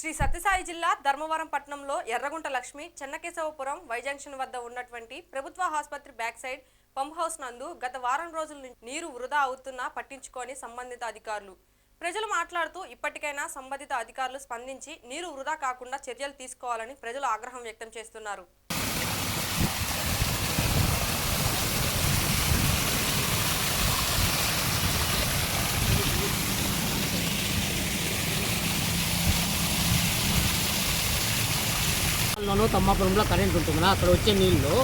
శ్రీ సత్యసాయి జిల్లా ధర్మవరం పట్టణంలో Erragunta Lakshmi చెన్నకేశవపురం Y junction వద్ద ఉన్నటువంటి ప్రభుత్వ ఆసుపత్రి బ్యాక్ సైడ్ పంప్ హౌస్ నందు గత వారం రోజుల నుంచి నీరు వృధా అవుతున్నా పట్టించుకొని సంబంధిత అధికారులు ప్రజలు మాట్లాడుతూ ఇప్పటికైనా సంబంధిత అధికారులు స్పందించి నీరు వృధా కాకుండా చర్యలు తీసుకోవాలని ప్రజలు ఆగ్రహం వ్యక్తం చేస్తున్నారు. తమ్మాపురంలో కరెంట్ ఉంటుంది, అక్కడ వచ్చే నీళ్లు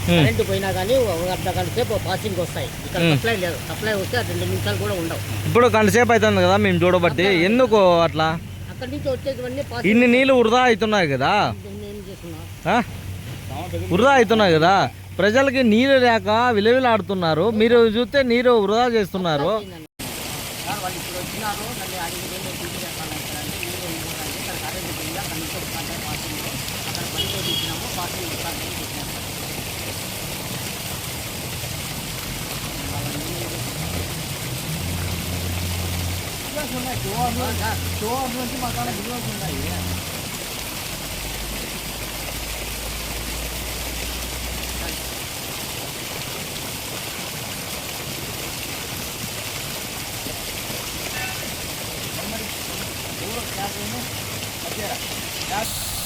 కరెంటు పోయినా కానీ ఒక అర్ధ గంట సేపు పాసింగ్ వస్తాయి. ఇక్కడ సప్లై లేదు, సప్లై వస్తే 2 నిమిషాలు కూడా ఉండవు. ఇప్పుడు గంట సేపు అవుతుంది కదా మేము చూడబట్టి, ఎందుకు అట్లా అక్కడి నుంచి వచ్చేటివన్నీ ఇన్ని నీళ్ళు వృధా అవుతున్నాయి కదా, వృధా అవుతున్నాయి కదా, ప్రజలకి నీరు లేక విలువలాడుతున్నారు. మీరు చూస్తే నీరు వృధా చేస్తున్నారు. నుంచి మాకు విలువలు ఉన్నాయి.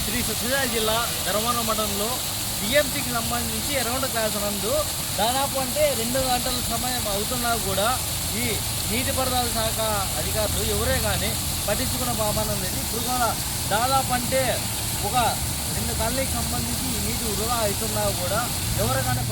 శ్రీ సత్యసాయి జిల్లా ధర్మవరం మండలంలో టీఎంసీకి సంబంధించి ఎర్రగొండ క్లాస్ నందు దాదాపు అంటే 2 గంటల సమయం అవుతున్నా కూడా ఈ నీటిపారుదల శాఖ అధికారులు ఎవరే కానీ పట్టించుకున్న పాపనం లేదు. ఇప్పుడు కూడా దాదాపు అంటే ఒక 2 కాలనీకి సంబంధించి ఈ నీటి వృధా అవుతున్నా కూడా ఎవరే కానీ